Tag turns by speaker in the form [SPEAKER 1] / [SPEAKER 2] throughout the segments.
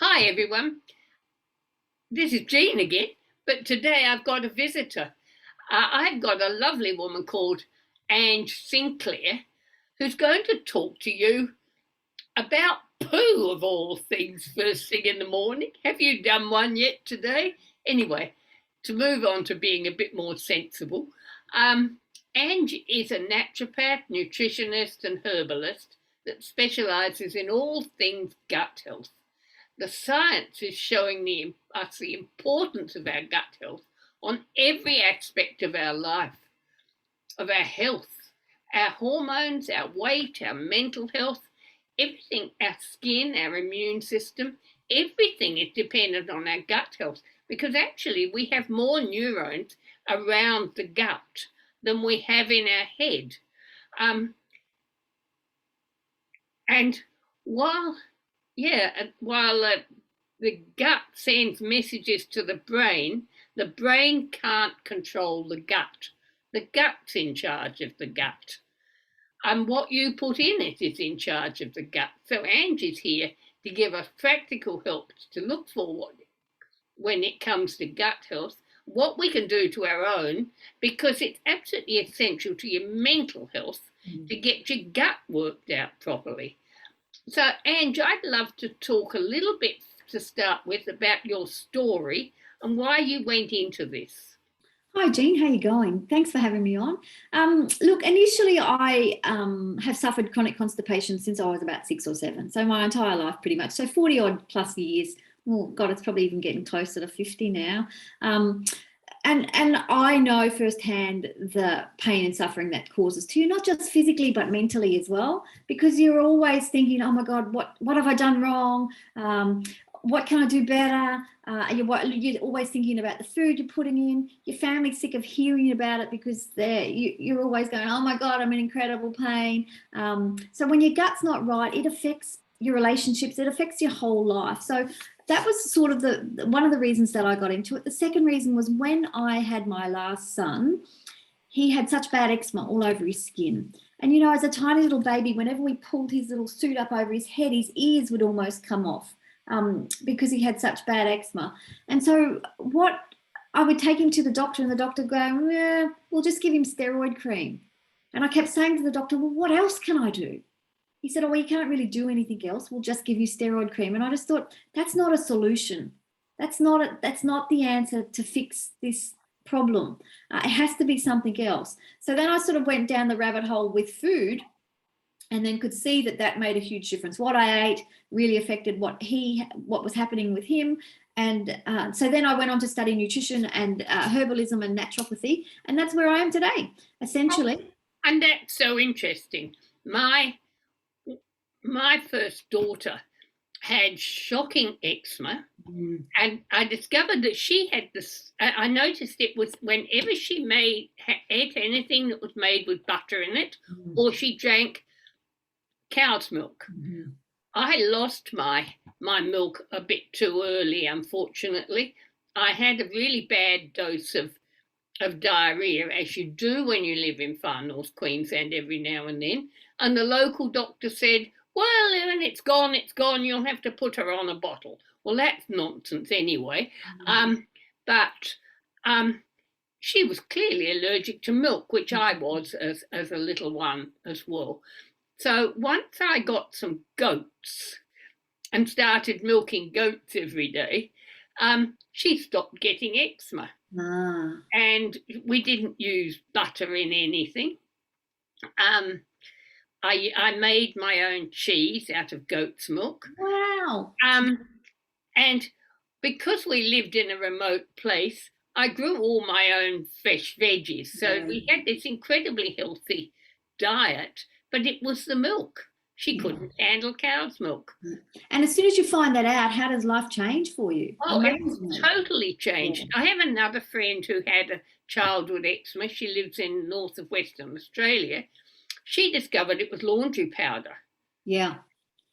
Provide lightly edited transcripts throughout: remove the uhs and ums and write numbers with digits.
[SPEAKER 1] Hi everyone, this is Jean again, but today I've got a visitor. I've got a lovely woman called Ange Sinclair who's going to talk to you about poo of all things first thing in the morning. Have you done one yet today? Anyway, to move on to being a bit more sensible, Ange is a naturopath, nutritionist and herbalist that specialises in all things gut health. The science is showing us the importance of our gut health on every aspect of our life, of our health, our hormones, our weight, our mental health, everything, our skin, our immune system, everything is dependent on our gut health because actually we have more neurons around the gut than we have in our head. And while the gut sends messages to the brain can't control the gut. The gut's in charge of the gut. And what you put in it is in charge of the gut. So Angie's here to give us practical help to look forward when it comes to gut health, what we can do to our own, because it's absolutely essential to your mental health to get your gut worked out properly. So, Ange, I'd love to talk a little bit to start with about your story and why you went into this.
[SPEAKER 2] Hi, Jean. How are you going? Thanks for having me on. Look, initially I have suffered chronic constipation since I was about 6 or 7. So my entire life pretty much. So 40 odd plus years. Oh, God, it's probably even getting closer to 50 now. And I know firsthand the pain and suffering that causes to you, not just physically, but mentally as well, because you're always thinking, oh my God, what have I done wrong? What can I do better? You're always thinking about the food you're putting in. Your family's sick of hearing about it because you're always going, oh my God, I'm in incredible pain. So when your gut's not right, it affects your relationships. It affects your whole life. So that was sort of one of the reasons that I got into it. The second reason was when I had my last son, he had such bad eczema all over his skin. And, you know, as a tiny little baby, whenever we pulled his little suit up over his head, his ears would almost come off because he had such bad eczema. And so I would take him to the doctor and the doctor would go, yeah, we'll just give him steroid cream. And I kept saying to the doctor, well, what else can I do? He said, oh, well, you can't really do anything else. We'll just give you steroid cream. And I just thought, that's not a solution. That's not the answer to fix this problem. It has to be something else. So then I sort of went down the rabbit hole with food and then could see that made a huge difference. What I ate really affected what was happening with him. And so then I went on to study nutrition and herbalism and naturopathy. And that's where I am today, essentially.
[SPEAKER 1] And that's so interesting. My first daughter had shocking eczema, and I discovered that she had this. I noticed it was whenever she ate anything that was made with butter in it, or she drank cow's milk. I lost my milk a bit too early, unfortunately. I had a really bad dose of diarrhea, as you do when you live in far north Queensland every now and then. And the local doctor said, well, when it's gone, you'll have to put her on a bottle. Well, that's nonsense anyway. But she was clearly allergic to milk, which I was as a little one as well. So once I got some goats and started milking goats every day, she stopped getting eczema. And we didn't use butter in anything. I made my own cheese out of goat's milk.
[SPEAKER 2] Wow.
[SPEAKER 1] And because we lived in a remote place, I grew all my own fresh veggies. So we had this incredibly healthy diet, but it was the milk. She couldn't handle cow's milk.
[SPEAKER 2] And as soon as you find that out, how does life change for you?
[SPEAKER 1] Oh, it totally changed. I have another friend who had a child with eczema. She lives in north of Western Australia. She discovered it was laundry powder.
[SPEAKER 2] Yeah.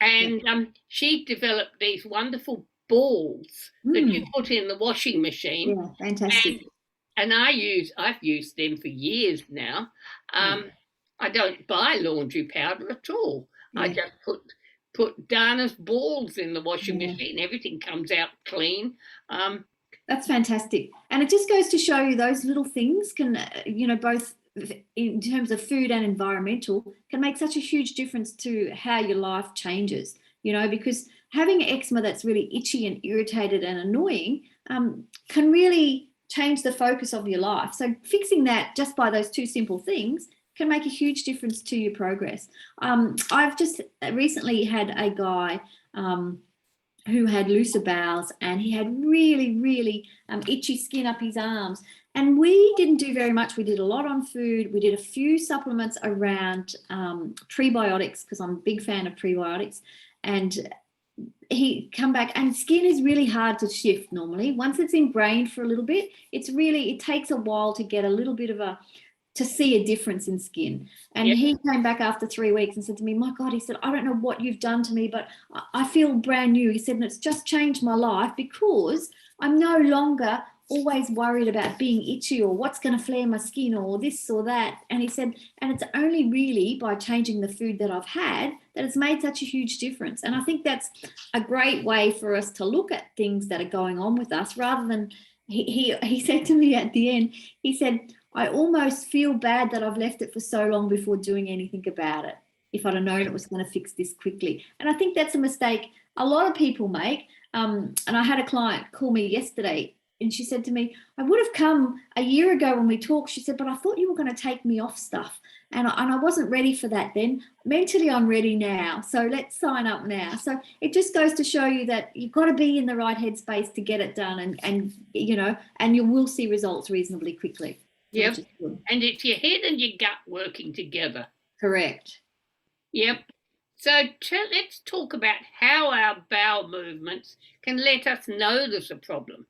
[SPEAKER 1] And she developed these wonderful balls that you put in the washing machine.
[SPEAKER 2] Yeah, fantastic.
[SPEAKER 1] And I've used them for years now. I don't buy laundry powder at all. I just put Dana's balls in the washing machine. Everything comes out clean.
[SPEAKER 2] That's fantastic. And it just goes to show you those little things can, both in terms of food and environmental, can make such a huge difference to how your life changes, because having eczema that's really itchy and irritated and annoying can really change the focus of your life. So fixing that just by those two simple things can make a huge difference to your progress. I've just recently had a guy who had looser bowels, and he had really, really itchy skin up his arms. And we didn't do very much. We did a lot on food. We did a few supplements around prebiotics, because I'm a big fan of prebiotics. And he come back, and skin is really hard to shift normally. Once it's ingrained for a little bit, it takes a while to get a little bit of to see a difference in skin. And he came back after 3 weeks and said to me, my God, he said, I don't know what you've done to me, but I feel brand new. He said, and it's just changed my life because I'm no longer always worried about being itchy or what's going to flare my skin or this or that. And he said, and it's only really by changing the food that I've had that it's made such a huge difference. And I think that's a great way for us to look at things that are going on with us, rather than he said to me at the end, he said, I almost feel bad that I've left it for so long before doing anything about it, if I'd have known it was going to fix this quickly. And I think that's a mistake a lot of people make. And I had a client call me yesterday, and she said to me, I would have come a year ago when we talked. She said, but I thought you were going to take me off stuff. And I wasn't ready for that then. Mentally, I'm ready now. So let's sign up now. So it just goes to show you that you've got to be in the right headspace to get it done. And you will see results reasonably quickly.
[SPEAKER 1] Yep. And it's your head and your gut working together.
[SPEAKER 2] Correct.
[SPEAKER 1] Yep. So let's talk about how our bowel movements can let us know there's a problem.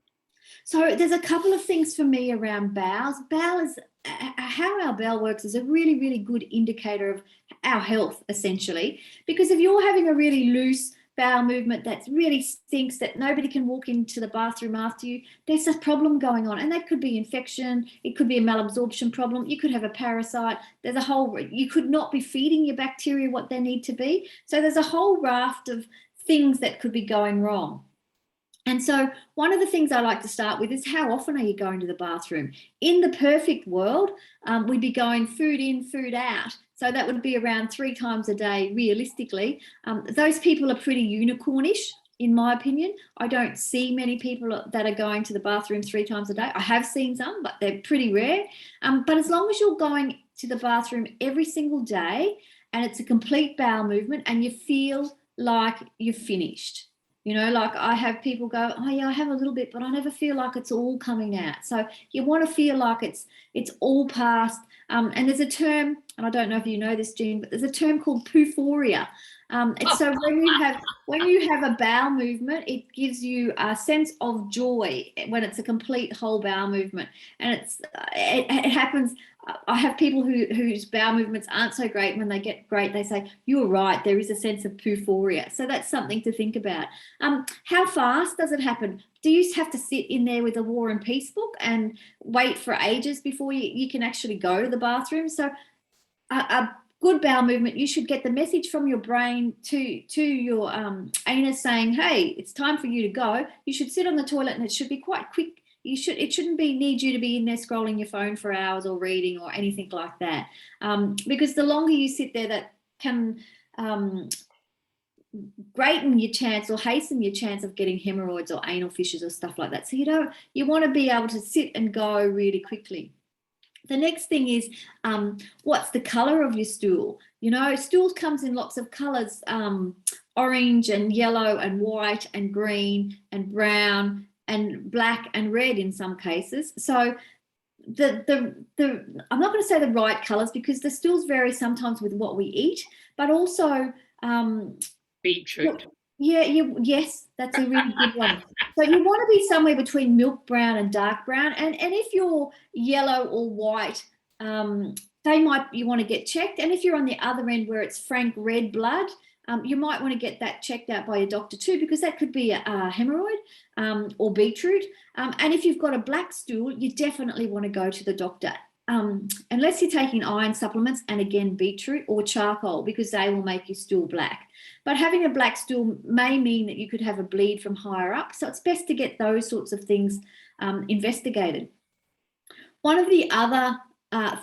[SPEAKER 2] So there's a couple of things for me around bowels. How our bowel works is a really, really good indicator of our health, essentially. Because if you're having a really loose bowel movement that really stinks, that nobody can walk into the bathroom after you, there's a problem going on. And that could be infection. It could be a malabsorption problem. You could have a parasite. You could not be feeding your bacteria what they need to be. So there's a whole raft of things that could be going wrong. And so one of the things I like to start with is, how often are you going to the bathroom? In the perfect world, we'd be going food in, food out. So that would be around 3 times a day, realistically. Those people are pretty unicornish, in my opinion. I don't see many people that are going to the bathroom 3 times a day. I have seen some, but they're pretty rare. But as long as you're going to the bathroom every single day and it's a complete bowel movement and you feel like you're finished. Like I have people go, oh yeah, I have a little bit, but I never feel like it's all coming out. So you want to feel like it's all passed. And there's a term, and I don't know if you know this, Jean, but there's a term called pooforia. So when you have a bowel movement, it gives you a sense of joy when it's a complete whole bowel movement. And it happens. I have people whose bowel movements aren't so great. When they get great, they say, you're right, there is a sense of pooforia. So that's something to think about. How fast does it happen? Do you have to sit in there with a War and Peace book and wait for ages before you can actually go to the bathroom? So a good bowel movement, you should get the message from your brain to your anus saying, hey, it's time for you to go. You should sit on the toilet, and it should be quite quick. It shouldn't need you to be in there scrolling your phone for hours or reading or anything like that. Because the longer you sit there, that can greaten your chance or hasten your chance of getting hemorrhoids or anal fissures or stuff like that. So you want to be able to sit and go really quickly. The next thing is, what's the colour of your stool? Stool comes in lots of colours, orange and yellow and white and green and brown and black and red in some cases. So I'm not going to say the right colours, because the stools vary sometimes with what we eat, but also
[SPEAKER 1] beetroot.
[SPEAKER 2] Yes, that's a really good one. So you want to be somewhere between milk brown and dark brown, and if you're yellow or white, you want to get checked. And if you're on the other end where it's frank red blood, you might want to get that checked out by your doctor too, because that could be a hemorrhoid or beetroot. And if you've got a black stool, you definitely want to go to the doctor unless you're taking iron supplements, and again, beetroot or charcoal, because they will make your stool black. But having a black stool may mean that you could have a bleed from higher up. So it's best to get those sorts of things investigated. One of the other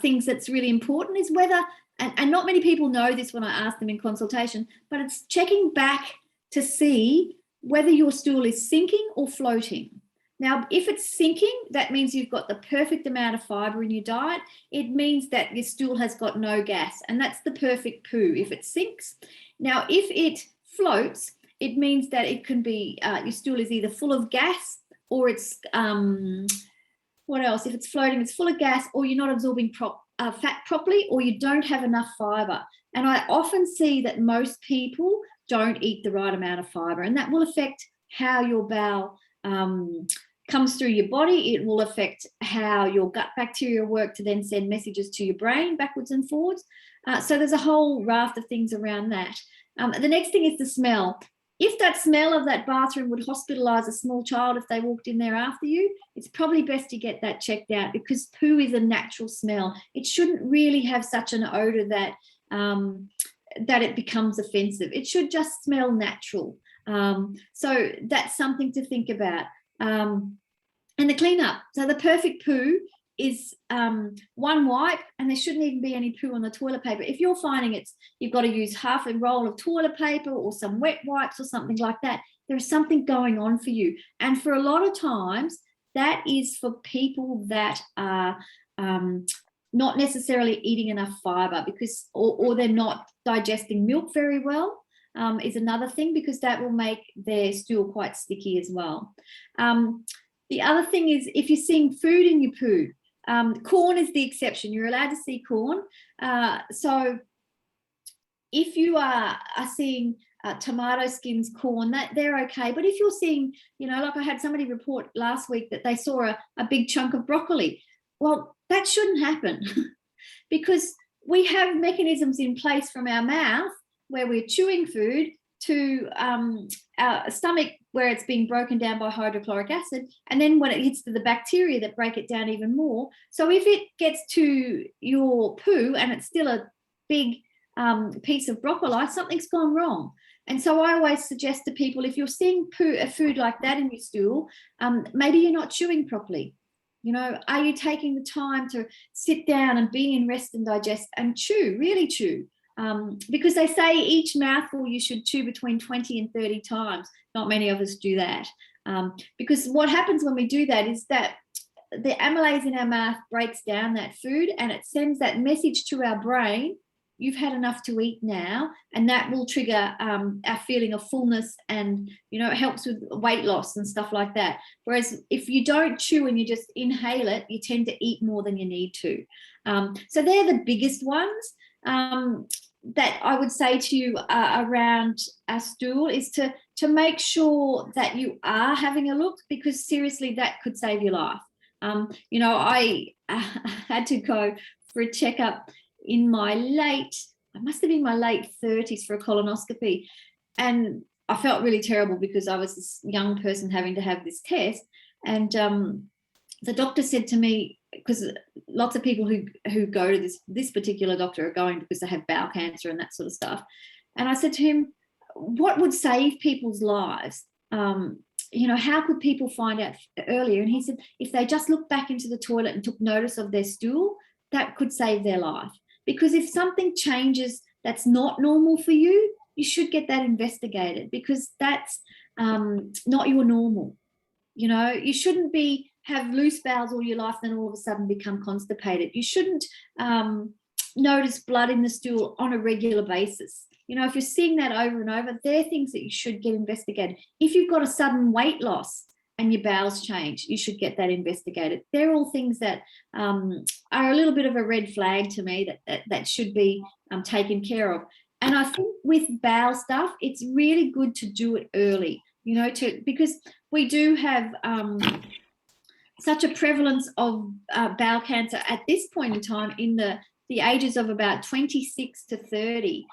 [SPEAKER 2] things that's really important is whether, and not many people know this when I ask them in consultation, but it's checking back to see whether your stool is sinking or floating. Now, if it's sinking, that means you've got the perfect amount of fibre in your diet. It means that your stool has got no gas, and that's the perfect poo if it sinks. Now, if it floats, it means that it can be, your stool is either full of gas, or it's, what else? If it's floating, it's full of gas, or you're not absorbing fat properly, or you don't have enough fibre. And I often see that most people don't eat the right amount of fibre, and that will affect how your bowel comes through your body. It will affect how your gut bacteria work to then send messages to your brain backwards and forwards. So there's a whole raft of things around that. The next thing is the smell. If that smell of that bathroom would hospitalise a small child if they walked in there after you, it's probably best to get that checked out, because poo is a natural smell. It shouldn't really have such an odour that it becomes offensive. It should just smell natural. So that's something to think about. And the cleanup. So the perfect poo is one wipe, and there shouldn't even be any poo on the toilet paper. If you're finding you've got to use half a roll of toilet paper or some wet wipes or something like that, there's something going on for you. And for a lot of times, that is for people that are not necessarily eating enough fibre, because or they're not digesting milk very well. Is another thing, because that will make their stool quite sticky as well. The other thing is if you're seeing food in your poo, corn is the exception. You're allowed to see corn. So if you are seeing tomato skins, corn, that they're okay. But if you're seeing, like I had somebody report last week that they saw a big chunk of broccoli, well, that shouldn't happen because we have mechanisms in place from our mouth where we're chewing food to our stomach where it's being broken down by hydrochloric acid, and then when it hits to the bacteria that break it down even more. So if it gets to your poo and it's still a big piece of broccoli, something's gone wrong. And so I always suggest to people, if you're seeing food like that in your stool, maybe you're not chewing properly. Are you taking the time to sit down and be in rest and digest and chew, really chew? Because they say each mouthful you should chew between 20 and 30 times. Not many of us do that. Because what happens when we do that is that the amylase in our mouth breaks down that food and it sends that message to our brain, you've had enough to eat now, and that will trigger our feeling of fullness, and it helps with weight loss and stuff like that. Whereas if you don't chew and you just inhale it, you tend to eat more than you need to. So they're the biggest ones. That I would say to you around a stool is to make sure that you are having a look, because seriously, that could save your life. I had to go for a checkup in my late 30s for a colonoscopy, and I felt really terrible because I was this young person having to have this test, and the doctor said to me, because lots of people who go to this particular doctor are going because they have bowel cancer and that sort of stuff. And I said to him, what would save people's lives? How could people find out earlier? And he said, if they just looked back into the toilet and took notice of their stool, that could save their life. Because if something changes that's not normal for you, you should get that investigated, because that's not your normal. You shouldn't have loose bowels all your life, then all of a sudden become constipated. You shouldn't notice blood in the stool on a regular basis. If you're seeing that over and over, they're things that you should get investigated. If you've got a sudden weight loss and your bowels change, you should get that investigated. They're all things that are a little bit of a red flag to me that should be taken care of. And I think with bowel stuff, it's really good to do it early, because we do have such a prevalence of bowel cancer at this point in time in the ages of about 26 to 30.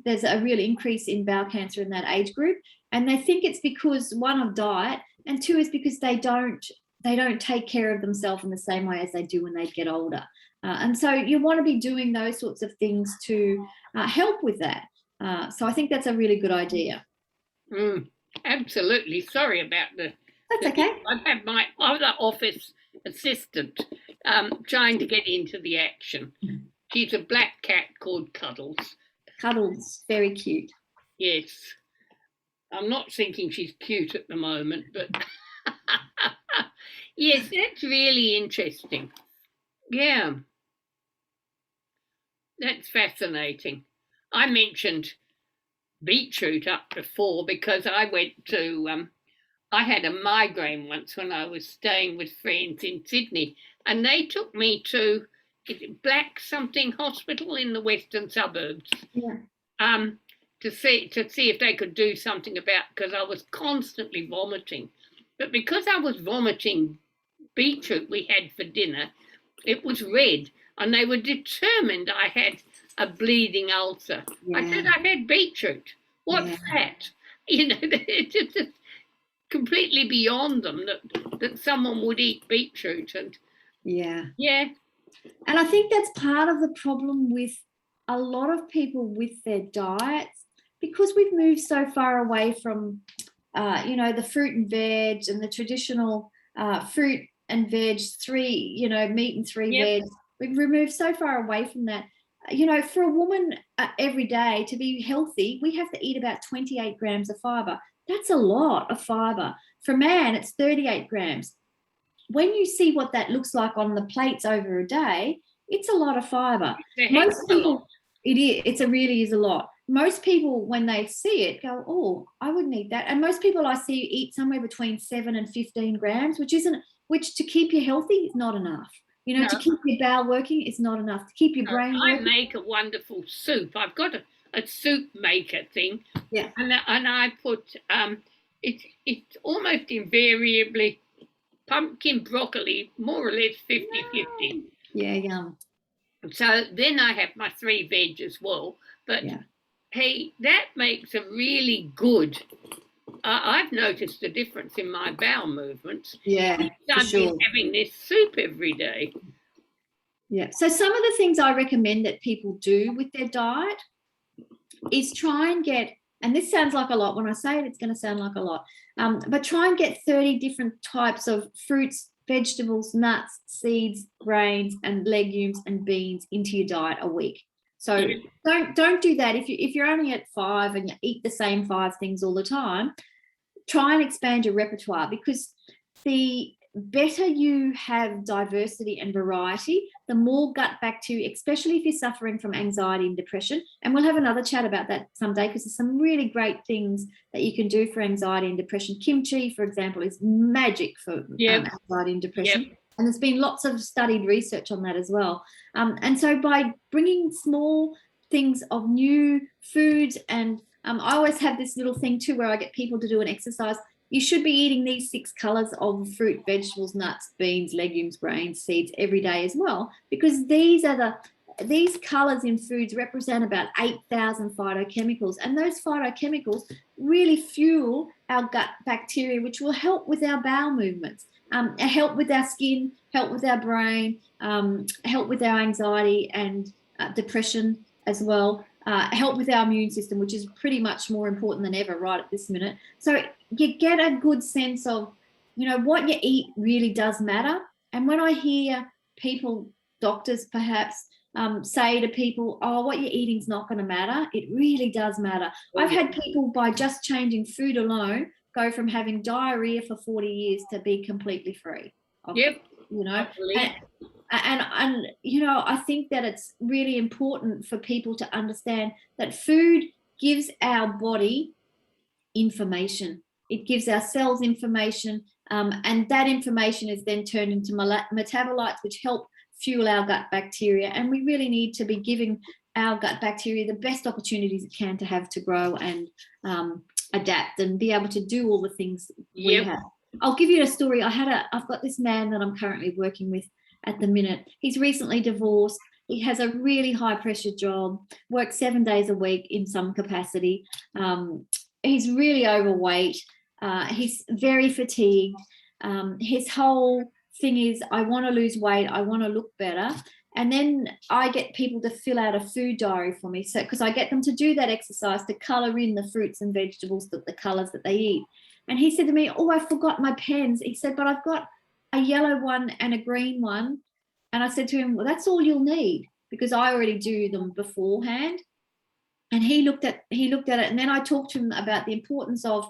[SPEAKER 2] There's a real increase in bowel cancer in that age group. And they think it's because, one, of diet, and two is because they don't they don't take care of themselves in the same way as they do when they get older. And so you want to be doing those sorts of things to help with that. So I think that's a really good idea.
[SPEAKER 1] Absolutely. Sorry about
[SPEAKER 2] That's okay.
[SPEAKER 1] I've had my other office assistant trying to get into the action. She's a black cat called Cuddles.
[SPEAKER 2] Cuddles, very cute.
[SPEAKER 1] Yes. I'm not thinking she's cute at the moment, but yes, that's really interesting. Yeah, that's fascinating. I mentioned beetroot up before because I went to, I had a migraine once when I was staying with friends in Sydney, and they took me to Black something hospital in the western suburbs.
[SPEAKER 2] Yeah.
[SPEAKER 1] To see if they could do something about, because I was constantly vomiting. But because I was vomiting beetroot we had for dinner, it was red, and they were determined I had a bleeding ulcer. Yeah. I said I had beetroot. What's that? You know, it's just completely beyond them that someone would eat beetroot. And
[SPEAKER 2] yeah.
[SPEAKER 1] And
[SPEAKER 2] I think that's part of the problem with a lot of people with their diets, because we've moved so far away from, the fruit and veg and the traditional fruit and veg, meat and three veg. We've removed so far away from that. For a woman every day to be healthy, we have to eat about 28 grams of fibre. That's a lot of fibre. For a man, it's 38 grams. When you see what that looks like on the plates over a day, it's a lot of fibre. Most people, it really is a lot. Most people, when they see it, go, "Oh, I wouldn't eat that." And most people I see eat somewhere between 7 and 15 grams, which to keep you healthy is not enough. To keep your bowel working is not enough. To keep your brain working.
[SPEAKER 1] I make a wonderful soup. I've got a soup maker thing.
[SPEAKER 2] Yeah.
[SPEAKER 1] And I put it's almost invariably pumpkin, broccoli, more or less 50-50.
[SPEAKER 2] Yeah, yum.
[SPEAKER 1] So then I have my 3 veg as well. But hey, that makes a really good. I've noticed a difference in my bowel movements.
[SPEAKER 2] Yeah,
[SPEAKER 1] I've been having this soup every day.
[SPEAKER 2] Yeah. So some of the things I recommend that people do with their diet is try and get, and this sounds like a lot. When I say it, it's going to sound like a lot. But try and get 30 different types of fruits, vegetables, nuts, seeds, grains, and legumes and beans into your diet a week. So don't do that. If you're only at 5 and you eat the same 5 things all the time, try and expand your repertoire, because the better you have diversity and variety, the more gut bacteria, especially if you're suffering from anxiety and depression. And we'll have another chat about that someday, because there's some really great things that you can do for anxiety and depression. Kimchi, for example, is magic for anxiety and depression. And there's been lots of studied research on that as well. And so by bringing small things of new foods, and I always have this little thing too where I get people to do an exercise. You should be eating these 6 colours of fruit, vegetables, nuts, beans, legumes, grains, seeds every day as well, because these colours in foods represent about 8,000 phytochemicals, and those phytochemicals really fuel our gut bacteria, which will help with our bowel movements, help with our skin, help with our brain, help with our anxiety and depression as well. Help with our immune system, which is pretty much more important than ever right at this minute. So you get a good sense of, what you eat really does matter. And when I hear people, doctors perhaps, say to people, "Oh, what you're eating is not going to matter," it really does matter. I've had people, by just changing food alone, go from having diarrhea for 40 years to be completely free. And I think that it's really important for people to understand that food gives our body information. It gives our cells information, and that information is then turned into metabolites, which help fuel our gut bacteria. And we really need to be giving our gut bacteria the best opportunities it can to have to grow and adapt and be able to do all the things we have. I'll give you a story. I've got this man that I'm currently working with at the minute. He's recently divorced. He has a really high pressure job, works 7 days a week in some capacity. He's really overweight. He's very fatigued. His whole thing is, I want to lose weight, I want to look better. And then I get people to fill out a food diary for me. So, because I get them to do that exercise to colour in the fruits and vegetables, the colours that they eat. And he said to me, oh, I forgot my pens. He said, but I've got a yellow one and a green one. And I said to him, well, that's all you'll need, because I already do them beforehand. And he looked at it. And then I talked to him about the importance of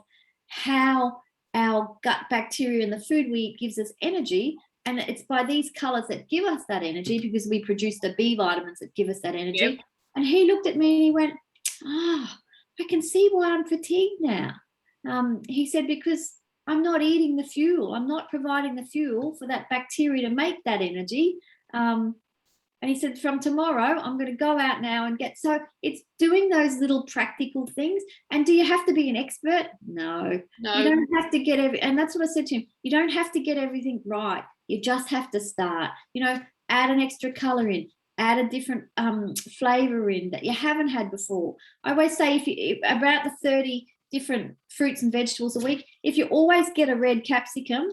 [SPEAKER 2] how our gut bacteria and the food we eat gives us energy. And it's by these colours that give us that energy, because we produce the B vitamins that give us that energy. Yep. And he looked at me and he went, I can see why I'm fatigued now. He said, because I'm not eating the fuel. I'm not providing the fuel for that bacteria to make that energy. And he said, from tomorrow, I'm going to go out now and get. So it's doing those little practical things. And do you have to be an expert? No. You don't have to get and that's what I said to him. You don't have to get everything right. You just have to start. Add an extra color in, add a different flavor in that you haven't had before. I always say, about the 30 different fruits and vegetables a week, if you always get a red capsicum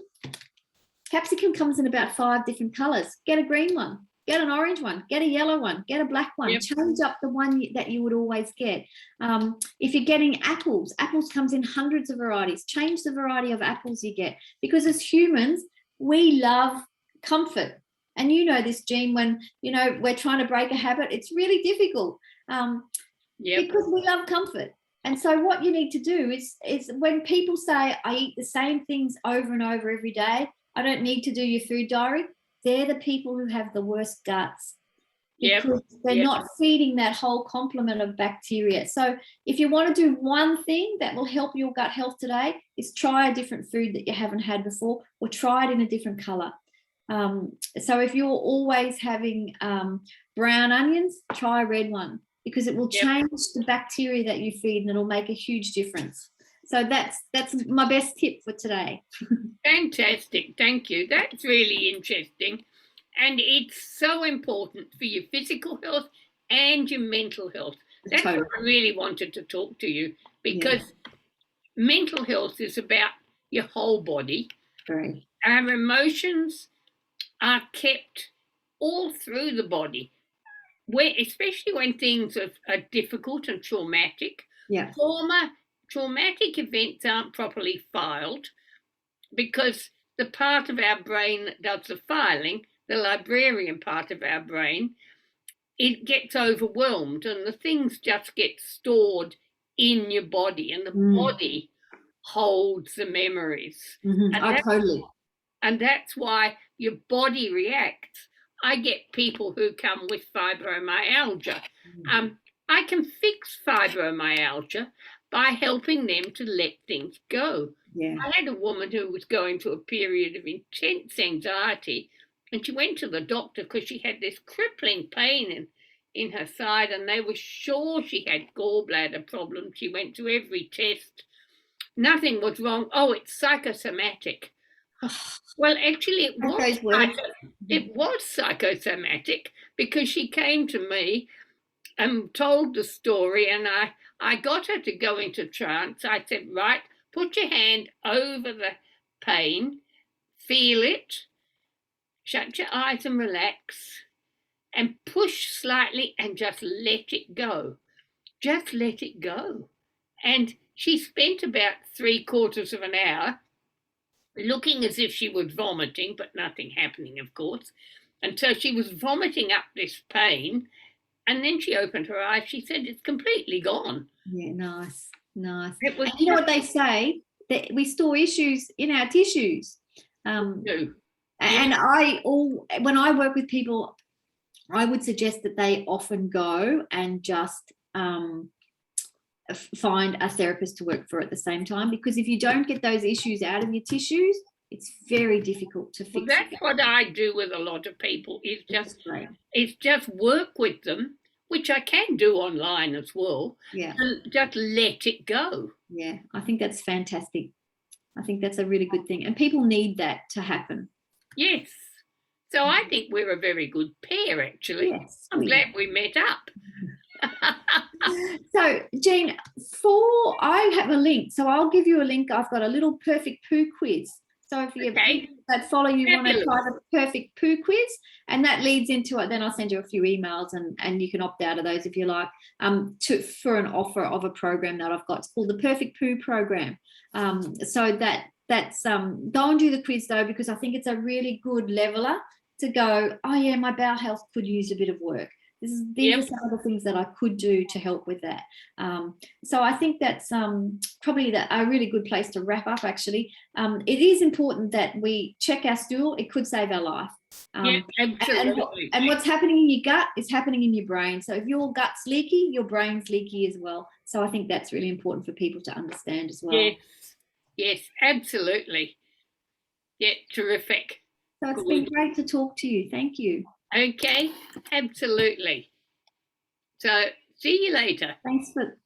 [SPEAKER 2] comes in about 5 different colors. Get a green one. Get an orange one, get a yellow one, get a black one. Yep. Change up the one that you would always get. If you're getting apples comes in hundreds of varieties. Change the variety of apples you get, because as humans, we love comfort. And you know this, Jean, when, we're trying to break a habit, it's really difficult because we love comfort. And so what you need to do is when people say, I eat the same things over and over every day, I don't need to do your food diary. They're the people who have the worst guts, because they're not feeding that whole complement of bacteria. So if you want to do one thing that will help your gut health today, is try a different food that you haven't had before, or try it in a different color. So if you're always having brown onions, try a red one, because it will change the bacteria that you feed, and it'll make a huge difference. So that's my best tip for today.
[SPEAKER 1] Fantastic. Thank you. That's really interesting. And it's so important for your physical health and your mental health. That's what I really wanted to talk to you, because mental health is about your whole body.
[SPEAKER 2] Right.
[SPEAKER 1] Our emotions are kept all through the body, especially when things are difficult and traumatic.
[SPEAKER 2] Yeah.
[SPEAKER 1] Traumatic events aren't properly filed, because the part of our brain that does the filing, the librarian part of our brain, it gets overwhelmed, and the things just get stored in your body, and the body holds the memories.
[SPEAKER 2] Totally.
[SPEAKER 1] And that's why your body reacts. I get people who come with fibromyalgia. I can fix fibromyalgia by helping them to let things go.
[SPEAKER 2] Yeah.
[SPEAKER 1] I had a woman who was going through a period of intense anxiety, and she went to the doctor because she had this crippling pain in her side, and they were sure she had gallbladder problems. She went to every test. Nothing was wrong. Oh, it's psychosomatic. Well, actually, it was psychosomatic, because she came to me and told the story, and I got her to go into trance. I said, right, put your hand over the pain, feel it, shut your eyes and relax, and push slightly and just let it go. Just let it go. And she spent about 3/4 of an hour looking as if she was vomiting, but nothing happening, of course. And so she was vomiting up this pain. And then she opened her eyes. She said, it's completely gone.
[SPEAKER 2] Yeah, nice. And you know what they say? That we store issues in our tissues. And when I work with people, I would suggest that they often go and just find a therapist to work for at the same time, because if you don't get those issues out of your tissues, it's very difficult to fix.
[SPEAKER 1] Well, that's what I do with a lot of people, is just work with them, which I can do online as well.
[SPEAKER 2] Yeah.
[SPEAKER 1] And just let it go.
[SPEAKER 2] Yeah, I think that's fantastic. I think that's a really good thing. And people need that to happen.
[SPEAKER 1] Yes. So I think we're a very good pair, actually.
[SPEAKER 2] Yes,
[SPEAKER 1] I'm glad we met up.
[SPEAKER 2] So, Jean, I have a link. So I'll give you a link. I've got a little perfect poo quiz. So if you
[SPEAKER 1] Okay.
[SPEAKER 2] that follow you want to
[SPEAKER 1] Fabulous.
[SPEAKER 2] try the perfect poo quiz, and that leads into it, then I'll send you a few emails, and you can opt out of those if you like, for an offer of a program that I've got. It's called the Perfect Poo Program. So that's go and do the quiz though, because I think it's a really good leveler to go, oh yeah, my bowel health could use a bit of work. These are some of the things that I could do to help with that. So I think that's probably a really good place to wrap up, actually. It is important that we check our stool. It could save our life.
[SPEAKER 1] Absolutely.
[SPEAKER 2] And what's happening in your gut is happening in your brain. So if your gut's leaky, your brain's leaky as well. So I think that's really important for people to understand as well.
[SPEAKER 1] Yes, absolutely. Yeah, terrific.
[SPEAKER 2] So it's been great to talk to you. Thank you.
[SPEAKER 1] Okay, absolutely. So see you later.
[SPEAKER 2] Thanks for